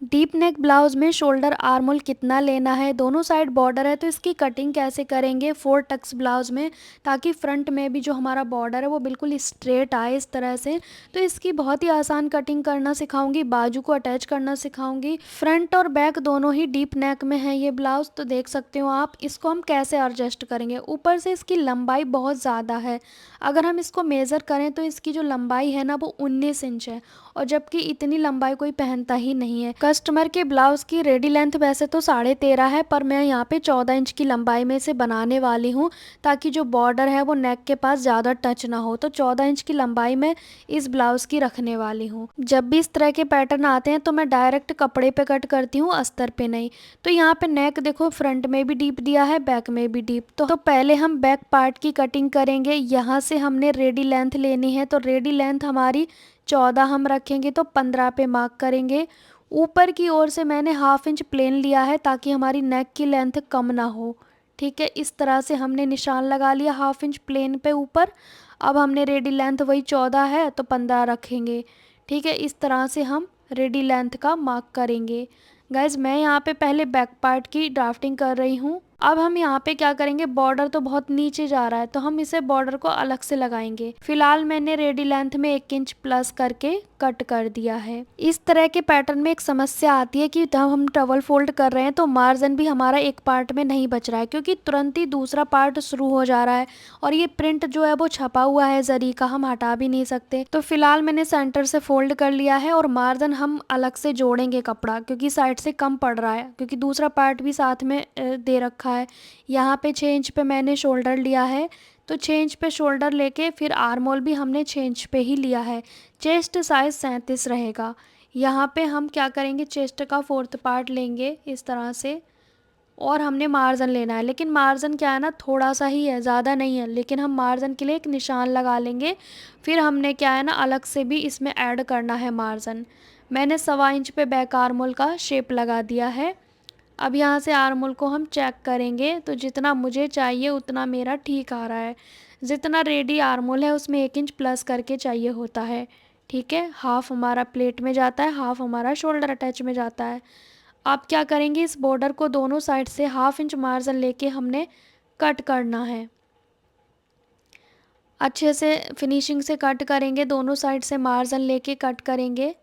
Deep neck blouse में shoulder arm hole कितना लेना है, दोनों साइड बॉर्डर है तो इसकी कटिंग कैसे करेंगे 4 टक्स ब्लाउज में, ताकि फ्रंट में भी जो हमारा बॉर्डर है वो बिल्कुल स्ट्रेट आए इस तरह से। तो इसकी बहुत ही आसान कटिंग करना सिखाऊंगी, बाजू को अटैच करना सिखाऊंगी। फ्रंट और बैक दोनों ही डीप नेक में है ये ब्लाउज, तो देख सकते हो आप। इसको हम कैसे एडजस्ट करेंगे, ऊपर से इसकी लंबाई बहुत ज़्यादा है। अगर हम इसको मेज़र करें तो इसकी जो लंबाई है ना वो 19 इंच है, और जबकि इतनी लंबाई कोई पहनता ही नहीं है। कस्टमर के ब्लाउज की रेडी लेंथ वैसे तो 13.5 है, पर मैं यहाँ पे 14 इंच की लंबाई में से बनाने वाली हूँ, ताकि जो बॉर्डर है वो नेक के पास ज़्यादा टच ना हो। तो 14 इंच की लंबाई में इस ब्लाउज की रखने वाली हूँ। जब भी इस तरह के पैटर्न आते हैं तो मैं डायरेक्ट कपड़े पे कट करती हूँ, अस्तर पे नहीं। तो यहाँ पे नेक देखो, फ्रंट में भी डीप दिया है, बैक में भी डीप। तो पहले हम बैक पार्ट की कटिंग करेंगे। यहाँ से हमने रेडी लेंथ लेनी है, तो रेडी लेंथ हमारी 14 हम रखेंगे, तो 15 पे मार्क करेंगे। ऊपर की ओर से मैंने हाफ इंच प्लेन लिया है, ताकि हमारी नेक की लेंथ कम ना हो। ठीक है, इस तरह से हमने निशान लगा लिया हाफ इंच प्लेन पे ऊपर। अब हमने रेडी लेंथ वही 14 है तो 15 रखेंगे। ठीक है, इस तरह से हम रेडी लेंथ का मार्क करेंगे। गाइज मैं यहाँ पे पहले बैक पार्ट की ड्राफ्टिंग कर रही हूँ। अब हम यहाँ पे क्या करेंगे, बॉर्डर तो बहुत नीचे जा रहा है तो हम इसे बॉर्डर को अलग से लगाएंगे। फिलहाल मैंने रेडी लेंथ में 1 इंच प्लस करके कट कर दिया है। इस तरह के पैटर्न में एक समस्या आती है कि जब हम टवल फोल्ड कर रहे हैं तो मार्जिन भी हमारा एक पार्ट में नहीं बच रहा है, क्योंकि तुरंत ही दूसरा पार्ट शुरू हो जा रहा है, और ये प्रिंट जो है वो छपा हुआ है जरी का, हम हटा भी नहीं सकते। तो फिलहाल मैंने सेंटर से फोल्ड कर लिया है, और मार्जिन हम अलग से जोड़ेंगे कपड़ा, क्योंकि साइड से कम पड़ रहा है, क्योंकि दूसरा पार्ट भी साथ में दे रखा है। यहाँ पे 6 इंच पे मैंने शोल्डर लिया है, तो 6 इंच पे शोल्डर लेके फिर आर्म होल भी हमने 6 इंच पे ही लिया है। चेस्ट साइज 37 रहेगा। यहाँ पे हम क्या करेंगे, चेस्ट का 4th पार्ट लेंगे इस तरह से, और हमने मार्जिन लेना है। लेकिन मार्जिन क्या है ना, थोड़ा सा ही है, ज़्यादा नहीं है, लेकिन हम मार्जिन के लिए एक निशान लगा लेंगे। फिर हमने क्या है ना, अलग से भी इसमें ऐड करना है मार्जिन। मैंने 1.25 इंच पे बैक आर्म होल का शेप लगा दिया है। अब यहाँ से आर्म होल को हम चेक करेंगे, तो जितना मुझे चाहिए उतना मेरा ठीक आ रहा है। जितना रेडी आर्म होल है उसमें 1 इंच प्लस करके चाहिए होता है। ठीक है, हाफ हमारा प्लेट में जाता है, हाफ हमारा शोल्डर अटैच में जाता है। आप क्या करेंगे, इस बॉर्डर को दोनों साइड से हाफ इंच मार्जिन लेके हमने कट करना है। अच्छे से फिनिशिंग से कट करेंगे, दोनों साइड से मार्जिन लेके कट करेंगे।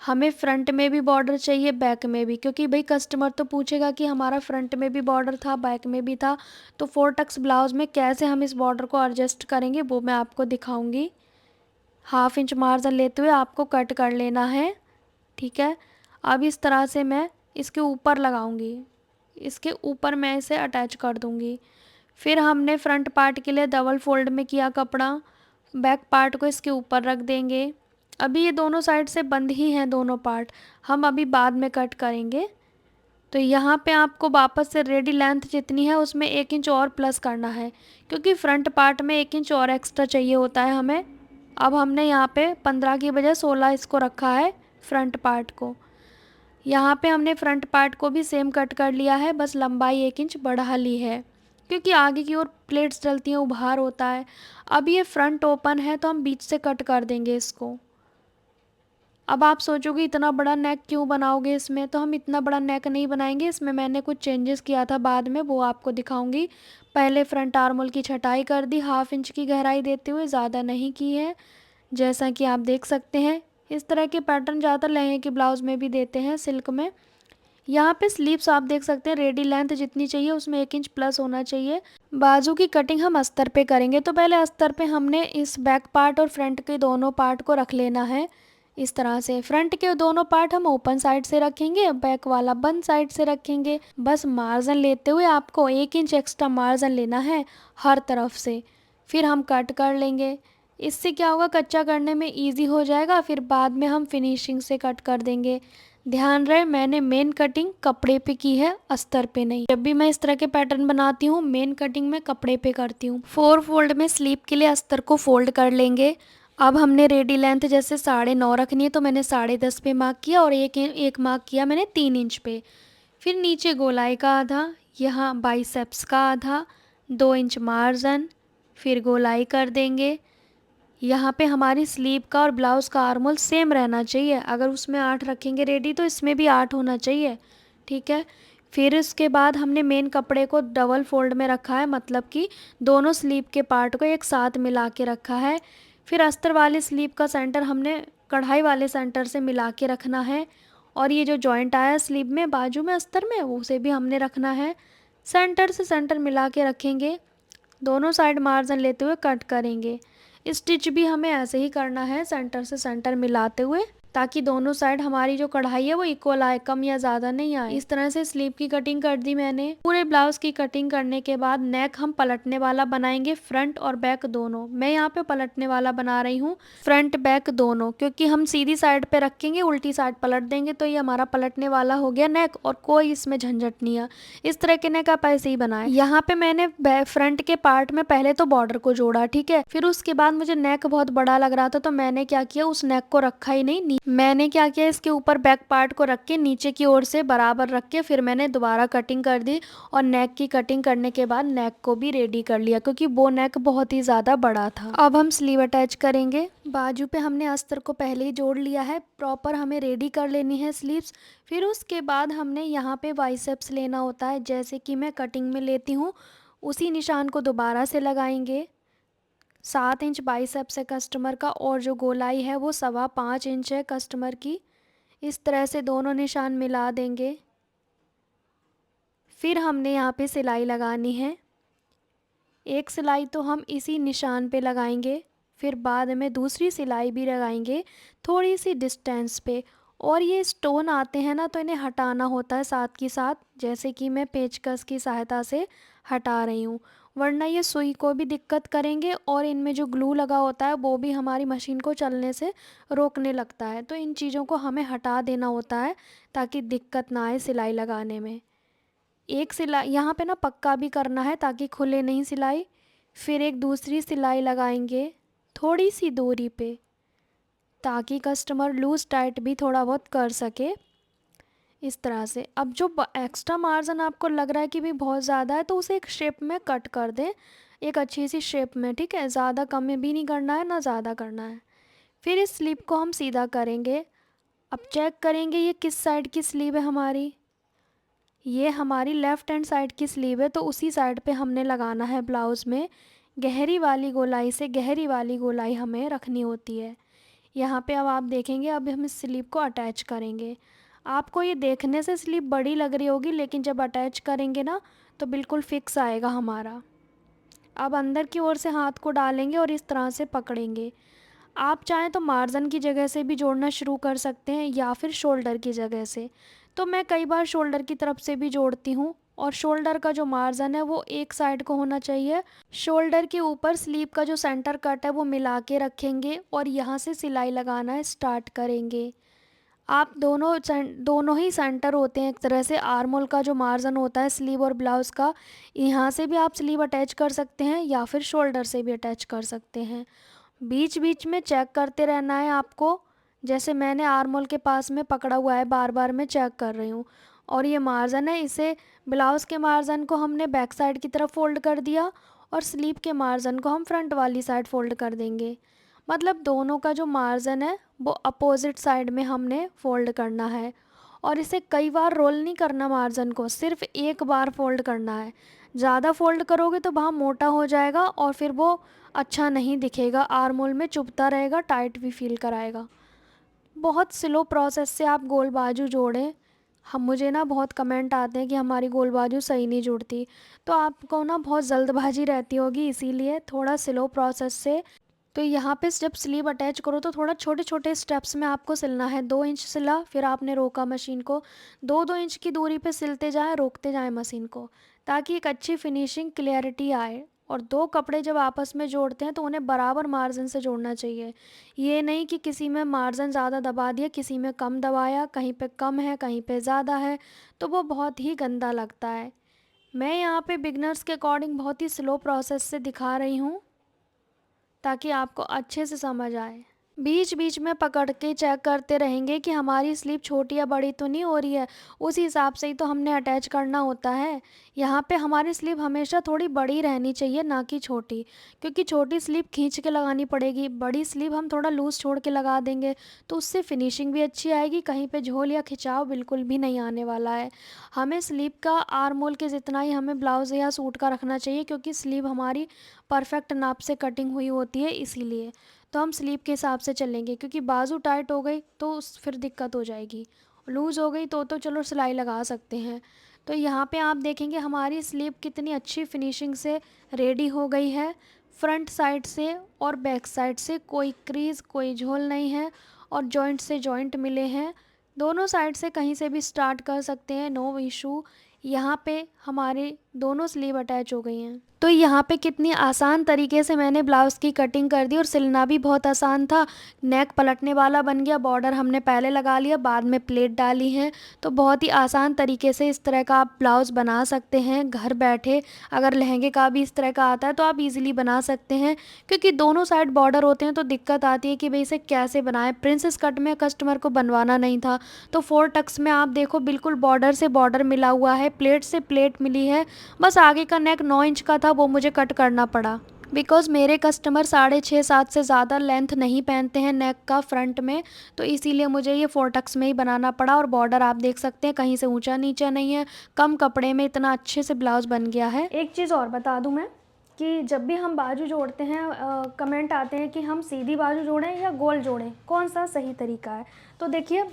हमें फ्रंट में भी बॉर्डर चाहिए, बैक में भी, क्योंकि भाई कस्टमर तो पूछेगा कि हमारा फ्रंट में भी बॉर्डर था, बैक में भी था। तो 4 टक्स ब्लाउज में कैसे हम इस बॉर्डर को एडजस्ट करेंगे वो मैं आपको दिखाऊंगी। हाफ इंच मार्जिन लेते हुए आपको कट कर लेना है। ठीक है, अब इस तरह से मैं इसके ऊपर लगाऊंगी, इसके ऊपर मैं इसे अटैच कर दूंगी। फिर हमने फ्रंट पार्ट के लिए डबल फोल्ड में किया कपड़ा, बैक पार्ट को इसके ऊपर रख देंगे। अभी ये दोनों साइड से बंद ही हैं दोनों पार्ट, हम अभी बाद में कट करेंगे। तो यहाँ पे आपको वापस से रेडी लेंथ जितनी है उसमें 1 इंच और प्लस करना है, क्योंकि फ्रंट पार्ट में 1 इंच और एक्स्ट्रा चाहिए होता है हमें। अब हमने यहाँ पे 15 की बजाय 16 इसको रखा है फ्रंट पार्ट को। यहाँ पे हमने फ्रंट पार्ट को भी सेम कट कर लिया है, बस लंबाई 1 इंच बढ़ा ली है, क्योंकि आगे की ओर प्लेट्स डलती हैं, उभार होता है। अब ये फ्रंट ओपन है तो हम बीच से कट कर देंगे इसको। अब आप सोचोगे इतना बड़ा नेक क्यों बनाओगे इसमें, तो हम इतना बड़ा नेक नहीं बनाएंगे, इसमें मैंने कुछ चेंजेस किया था बाद में, वो आपको दिखाऊंगी। पहले फ्रंट आर्म होल की छटाई कर दी, हाफ इंच की गहराई देते हुए, ज़्यादा नहीं की है, जैसा कि आप देख सकते हैं। इस तरह के पैटर्न ज़्यादातर लहंगे के ब्लाउज में भी देते हैं, सिल्क में। यहाँ पे स्लीव्स आप देख सकते हैं, रेडी लेंथ जितनी चाहिए उसमें 1 इंच प्लस होना चाहिए। बाजू की कटिंग हम अस्तर पे करेंगे, तो पहले अस्तर पे हमने इस बैक पार्ट और फ्रंट के दोनों पार्ट को रख लेना है। इस तरह से फ्रंट के दोनों पार्ट हम ओपन साइड से रखेंगे, बैक वाला बंद साइड से रखेंगे। बस मार्जिन लेते हुए आपको 1 इंच एक्स्ट्रा मार्जिन लेना है हर तरफ से, फिर हम कट कर लेंगे। इससे क्या होगा, कच्चा करने में इजी हो जाएगा, फिर बाद में हम फिनिशिंग से कट कर देंगे। ध्यान रहे मैंने मेन कटिंग कपड़े पे की है, अस्तर पे नहीं। जब भी मैं इस तरह के पैटर्न बनाती हूँ मेन कटिंग मैं कपड़े पे करती हूँ। 4 फोल्ड में स्लीव के लिए अस्तर को फोल्ड कर लेंगे। अब हमने रेडी लेंथ जैसे 9.5 रखनी है, तो मैंने 10.5 पे मार्क किया, और एक मार्क किया मैंने 3 इंच पे। फिर नीचे गोलाई का आधा, यहाँ बाइसेप्स का आधा, 2 इंच मार्जिन, फिर गोलाई कर देंगे। यहाँ पे हमारी स्लीव का और ब्लाउज़ का आर्म होल सेम रहना चाहिए। अगर उसमें 8 रखेंगे रेडी तो इसमें भी 8 होना चाहिए, ठीक है। फिर उसके बाद हमने मेन कपड़े को डबल फोल्ड में रखा है, मतलब कि दोनों स्लीव के पार्ट को एक साथ मिला के रखा है। फिर अस्तर वाले स्लीव का सेंटर हमने कढ़ाई वाले सेंटर से मिला के रखना है, और ये जो जॉइंट आया स्लीव में बाजू में अस्तर में उसे भी हमने रखना है। सेंटर से सेंटर मिला के रखेंगे, दोनों साइड मार्जिन लेते हुए कट करेंगे। स्टिच भी हमें ऐसे ही करना है, सेंटर से सेंटर मिलाते हुए, ताकि दोनों साइड हमारी जो कढ़ाई है वो इक्वल आए, कम या ज़्यादा नहीं आए। इस तरह से स्लीव की कटिंग कर दी मैंने। पूरे ब्लाउज़ की कटिंग करने के बाद नेक हम पलटने वाला बनाएंगे, फ्रंट और बैक दोनों। मैं यहाँ पे पलटने वाला बना रही हूँ, फ्रंट बैक दोनों, क्योंकि हम सीधी साइड पे रखेंगे, उल्टी साइड पलट देंगे तो ये हमारा पलटने वाला हो गया नेक, और कोई इसमें झंझट नहीं है। इस तरह के नेक आप ऐसे ही बनाएं। यहाँ पे मैंने फ्रंट के पार्ट में पहले तो बॉर्डर को जोड़ा, ठीक है। फिर उसके बाद मुझे नेक बहुत बड़ा लग रहा था तो मैंने क्या किया, उस नेक को रखा ही नहीं, मैंने क्या किया, इसके ऊपर बैक पार्ट को रख के नीचे की ओर से बराबर रख के फिर मैंने दोबारा कटिंग कर दी, और नेक की कटिंग करने के बाद नेक को भी रेडी कर लिया, क्योंकि वो नेक बहुत ही ज़्यादा बड़ा था। अब हम स्लीव अटैच करेंगे। बाजू पे हमने अस्तर को पहले ही जोड़ लिया है, प्रॉपर हमें रेडी कर लेनी है स्लीव्स। फिर उसके बाद हमने यहाँ पे बाइसेप्स लेना होता है, जैसे कि मैं कटिंग में लेती हूँ उसी निशान को दोबारा से लगाएंगे। 7 इंच बाइसेप्स है कस्टमर का, और जो गोलाई है वो 5.25 इंच है कस्टमर की। इस तरह से दोनों निशान मिला देंगे। फिर हमने यहाँ पे सिलाई लगानी है, एक सिलाई तो हम इसी निशान पे लगाएंगे, फिर बाद में दूसरी सिलाई भी लगाएंगे थोड़ी सी डिस्टेंस पे। और ये स्टोन आते हैं ना तो इन्हें हटाना होता है साथ के साथ, जैसे कि मैं पेचकस की सहायता से हटा रही हूँ, वरना ये सुई को भी दिक्कत करेंगे और इनमें जो ग्लू लगा होता है वो भी हमारी मशीन को चलने से रोकने लगता है। तो इन चीज़ों को हमें हटा देना होता है ताकि दिक्कत ना आए सिलाई लगाने में। एक सिलाई यहाँ पे ना पक्का भी करना है ताकि खुले नहीं सिलाई। फिर एक दूसरी सिलाई लगाएंगे थोड़ी सी दूरी पे, ताकि कस्टमर लूज़ टाइट भी थोड़ा बहुत कर सके। इस तरह से अब जो एक्स्ट्रा मार्जिन आपको लग रहा है कि भी बहुत ज़्यादा है तो उसे एक शेप में कट कर दें, एक अच्छी सी शेप में, ठीक है। ज़्यादा कम में भी नहीं करना है ना ज़्यादा करना है। फिर इस स्लीव को हम सीधा करेंगे। अब चेक करेंगे ये किस साइड की स्लीव है हमारी। ये हमारी लेफ़्ट हैंड साइड की स्लीव है, तो उसी साइड पे हमने लगाना है ब्लाउज़ में। गहरी वाली गोलाई से गहरी वाली गोलाई हमें रखनी होती है। यहाँ पे अब आप देखेंगे, अब हम इस स्लीव को अटैच करेंगे। आपको ये देखने से स्लीव बड़ी लग रही होगी, लेकिन जब अटैच करेंगे ना तो बिल्कुल फिक्स आएगा हमारा। अब अंदर की ओर से हाथ को डालेंगे और इस तरह से पकड़ेंगे। आप चाहें तो मार्जिन की जगह से भी जोड़ना शुरू कर सकते हैं या फिर शोल्डर की जगह से। तो मैं कई बार शोल्डर की तरफ से भी जोड़ती हूँ, और शोल्डर का जो मार्जिन है वो एक साइड को होना चाहिए। शोल्डर के ऊपर स्लीव का जो सेंटर कट है वो मिला के रखेंगे और यहाँ से सिलाई लगाना स्टार्ट करेंगे। आप दोनों ही सेंटर होते हैं एक तरह से। आर्म होल का जो मार्जिन होता है स्लीव और ब्लाउज़ का, यहाँ से भी आप स्लीव अटैच कर सकते हैं या फिर शोल्डर से भी अटैच कर सकते हैं। बीच बीच में चेक करते रहना है आपको। जैसे मैंने आर्म होल के पास में पकड़ा हुआ है, बार बार मैं चेक कर रही हूँ। और ये मार्जिन है, इसे ब्लाउज़ के मार्जिन को हमने बैक साइड की तरफ फोल्ड कर दिया, और स्लीव के मार्जिन को हम फ्रंट वाली साइड फोल्ड कर देंगे। मतलब दोनों का जो मार्जिन है वो अपोजिट साइड में हमने फोल्ड करना है। और इसे कई बार रोल नहीं करना, मार्जिन को सिर्फ एक बार फोल्ड करना है। ज़्यादा फोल्ड करोगे तो वहाँ मोटा हो जाएगा और फिर वो अच्छा नहीं दिखेगा, आर्म होल में चुभता रहेगा, टाइट भी फील कराएगा। बहुत स्लो प्रोसेस से आप गोल बाजू जोड़ें। हम मुझे ना बहुत कमेंट आते हैं कि हमारी गोल बाजू सही नहीं जुड़ती, तो आपको ना बहुत जल्दबाजी रहती होगी, इसीलिए थोड़ा स्लो प्रोसेस से। तो यहाँ पे जब स्लीव अटैच करो तो थोड़ा छोटे छोटे स्टेप्स में आपको सिलना है। 2 इंच सिला, फिर आपने रोका मशीन को, 2-2 इंच की दूरी पे सिलते जाएं, रोकते जाएं मशीन को, ताकि एक अच्छी फिनिशिंग क्लियरिटी आए। और दो कपड़े जब आपस में जोड़ते हैं तो उन्हें बराबर मार्जिन से जोड़ना चाहिए। ये नहीं कि किसी में मार्जिन ज़्यादा दबा दिया, किसी में कम दबाया, कहीं पे कम है कहीं पे ज़्यादा है, तो वो बहुत ही गंदा लगता है। मैं यहाँ पे बिगनर्स के अकॉर्डिंग बहुत ही स्लो प्रोसेस से दिखा रही हूँ ताकि आपको अच्छे से समझ आए। बीच बीच में पकड़ के चेक करते रहेंगे कि हमारी स्लीव छोटी या बड़ी तो नहीं हो रही है। उस हिसाब से ही तो हमने अटैच करना होता है। यहाँ पे हमारी स्लीव हमेशा थोड़ी बड़ी रहनी चाहिए, ना कि छोटी, क्योंकि छोटी स्लीव खींच के लगानी पड़ेगी। बड़ी स्लीव हम थोड़ा लूज़ छोड़ के लगा देंगे तो उससे फिनिशिंग भी अच्छी आएगी, कहीं पे झोल या खिंचाव बिल्कुल भी नहीं आने वाला है। हमें स्लीव का आर्म होल के जितना ही हमें ब्लाउज़ या सूट का रखना चाहिए, क्योंकि स्लीव हमारी परफेक्ट नाप से कटिंग हुई होती है इसीलिए। तो हम स्लीव के हिसाब से चलेंगे, क्योंकि बाजू टाइट हो गई तो फिर दिक्कत हो जाएगी। लूज़ हो गई तो चलो सिलाई लगा सकते हैं। तो यहाँ पे आप देखेंगे हमारी स्लीव कितनी अच्छी फिनिशिंग से रेडी हो गई है। फ्रंट साइड से और बैक साइड से कोई क्रीज, कोई झोल नहीं है, और जॉइंट से जॉइंट मिले हैं। दोनों साइड से कहीं से भी स्टार्ट कर सकते हैं, नो इशू। यहाँ पे हमारे दोनों स्लीव अटैच हो गई हैं। तो यहाँ पे कितनी आसान तरीके से मैंने ब्लाउज़ की कटिंग कर दी, और सिलना भी बहुत आसान था। नेक पलटने वाला बन गया, बॉर्डर हमने पहले लगा लिया, बाद में प्लेट डाली है। तो बहुत ही आसान तरीके से इस तरह का आप ब्लाउज़ बना सकते हैं घर बैठे। अगर लहंगे का भी इस तरह का आता है तो आप इजीली बना सकते हैं, क्योंकि दोनों साइड बॉर्डर होते हैं तो दिक्कत आती है कि भाई इसे कैसे बनाएं। प्रिंसेस कट में कस्टमर को बनवाना नहीं था, तो 4 टक्स में आप देखो बिल्कुल बॉर्डर से बॉर्डर मिला हुआ है, प्लेट से प्लेट मिली है। बस आगे का नेक 9 इंच का था, वो मुझे कट करना पड़ा, बिकॉज़ मेरे कस्टमर 6.5-7 से ज़्यादा लेंथ नहीं पहनते हैं नेक का फ्रंट में। तो इसीलिए मुझे ये 4 टक्स में ही बनाना पड़ा। और बॉर्डर आप देख सकते हैं कहीं से ऊंचा नीचा नहीं है, कम कपड़े में इतना अच्छे से ब्लाउज़ बन गया है। एक चीज़ और बता दूं मैं, कि जब भी हम बाजू जोड़ते हैं कमेंट आते हैं कि हम सीधी बाजू जोड़ें या गोल जोड़ें, कौन सा सही तरीका है। तो देखिए,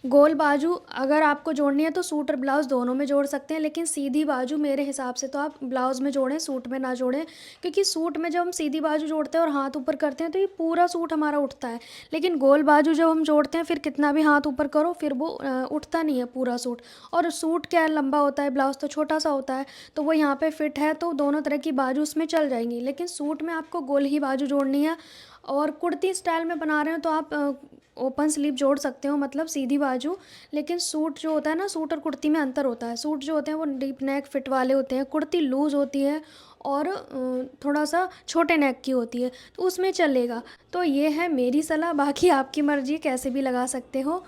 गोल बाजू अगर आपको जोड़नी है तो सूट और ब्लाउज़ दोनों में जोड़ सकते हैं, लेकिन सीधी बाजू मेरे हिसाब से तो आप ब्लाउज़ में जोड़ें, सूट में ना जोड़ें। क्योंकि सूट में जब हम सीधी बाजू जोड़ते हैं और हाथ ऊपर करते हैं तो ये पूरा सूट हमारा उठता है, लेकिन गोल बाजू जब हम जोड़ते हैं फिर कितना भी हाथ ऊपर करो फिर वो उठता नहीं है पूरा सूट। और सूट क्या लंबा होता है, ब्लाउज़ तो छोटा सा होता है, तो वो यहाँ पे फिट है तो दोनों तरह की बाजू उसमें चल जाएंगी। लेकिन सूट में आपको गोल ही बाजू जोड़नी है। और कुर्ती स्टाइल में बना रहे हो तो आप ओपन स्लीव जोड़ सकते हो, मतलब सीधी बाजू। लेकिन सूट जो होता है ना, सूट और कुर्ती में अंतर होता है। सूट जो होते हैं वो डीप नेक फिट वाले होते हैं, कुर्ती लूज़ होती है और थोड़ा सा छोटे नेक की होती है, तो उसमें चलेगा। तो ये है मेरी सलाह, बाकी आपकी मर्जी, कैसे भी लगा सकते हो।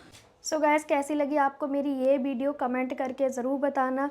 सो गाइस, कैसी लगी आपको मेरी ये वीडियो कमेंट करके ज़रूर बताना।